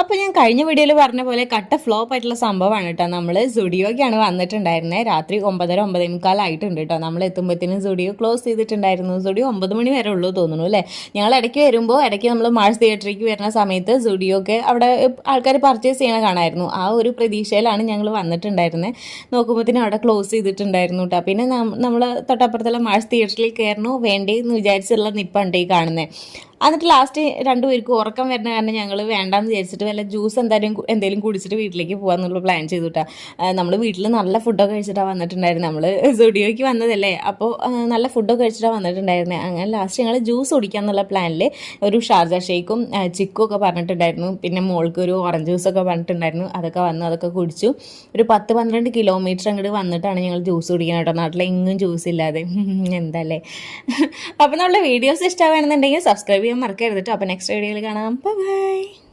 അപ്പോൾ ഞാൻ കഴിഞ്ഞ വീഡിയോയിൽ പറഞ്ഞ പോലെ കട്ട ഫ്ലോപ്പ് ആയിട്ടുള്ള സംഭവമാണ് കേട്ടോ. നമ്മൾ സുഡിയോക്കാണ് വന്നിട്ടുണ്ടായിരുന്നത്. രാത്രി 9:30 9:45 ആയിട്ടുണ്ട് കേട്ടോ. നമ്മൾ എത്തുമ്പോഴത്തേനും സുഡിയോ ക്ലോസ് ചെയ്തിട്ടുണ്ടായിരുന്നു. സുഡിയോ 9 മണി വരെ ഉള്ളൂ തോന്നുന്നു അല്ലേ. ഞങ്ങൾ ഇടയ്ക്ക് വരുമ്പോൾ നമ്മൾ മാർസ് തിയേറ്ററിലേക്ക് വരുന്ന സമയത്ത് സുഡിയോക്ക് അവിടെ ആൾക്കാർ പർച്ചേസ് ചെയ്യണ കാണായിരുന്നു. ആ ഒരു പ്രതീക്ഷയിലാണ് ഞങ്ങൾ വന്നിട്ടുണ്ടായിരുന്നത്. നോക്കുമ്പോഴത്തേനും അവിടെ ക്ലോസ് ചെയ്തിട്ടുണ്ടായിരുന്നു കേട്ടോ. പിന്നെ നമ്മൾ തൊട്ടപ്പുറത്തുള്ള മാർസ് തിയേറ്ററിൽ കയറണോ വേണ്ടേ എന്ന് വിചാരിച്ചുള്ള നിപ്പാണ് ഈ കാണുന്നത്. എന്നിട്ട് ലാസ്റ്റ് രണ്ടുപേർക്കും ഉറക്കം വരുന്ന കാരണം ഞങ്ങൾ വേണ്ടാന്ന് വിചാരിച്ചിട്ട് വല്ല ജ്യൂസ് എന്തെങ്കിലും കുടിച്ചിട്ട് വീട്ടിലേക്ക് പോകാമെന്നുള്ള പ്ലാൻ ചെയ്തുട്ടാ. നമ്മൾ വീട്ടിൽ നല്ല ഫുഡൊക്കെ കഴിച്ചിട്ടാണ് വന്നിട്ടുണ്ടായിരുന്നത്. നമ്മൾ സ്റ്റുഡിയോയ്ക്ക് വന്നതല്ലേ, അപ്പോൾ നല്ല ഫുഡൊക്കെ കഴിച്ചിട്ടാണ് വന്നിട്ടുണ്ടായിരുന്നത്. അങ്ങനെ ലാസ്റ്റ് ഞങ്ങൾ ജ്യൂസ് കുടിക്കാമെന്നുള്ള പ്ലാനിൽ ഒരു ഷാർജ ഷേക്കും ചിക്കും ഒക്കെ പറഞ്ഞിട്ടുണ്ടായിരുന്നു. പിന്നെ മോൾക്ക് ഒരു ഓറഞ്ച് ജ്യൂസൊക്കെ പറഞ്ഞിട്ടുണ്ടായിരുന്നു. അതൊക്കെ കുടിച്ചു. ഒരു 10-12 കിലോമീറ്റർ അങ്ങോട്ട് വന്നിട്ടാണ് ഞങ്ങൾ ജ്യൂസ് കുടിക്കുന്നത് കേട്ടോ. നാട്ടിലെങ്ങും ജ്യൂസ് ഇല്ലാതെ എന്തല്ലേ. അപ്പോൾ നമ്മുടെ വീഡിയോസ് ഇഷ്ടമാണെന്നുണ്ടെങ്കിൽ സബ്സ്ക്രൈബ് ചെയ്യാൻ മറക്കരുത് കേട്ടോ. അപ്പോൾ നെക്സ്റ്റ് വീഡിയോയിൽ കാണാം. ബൈ.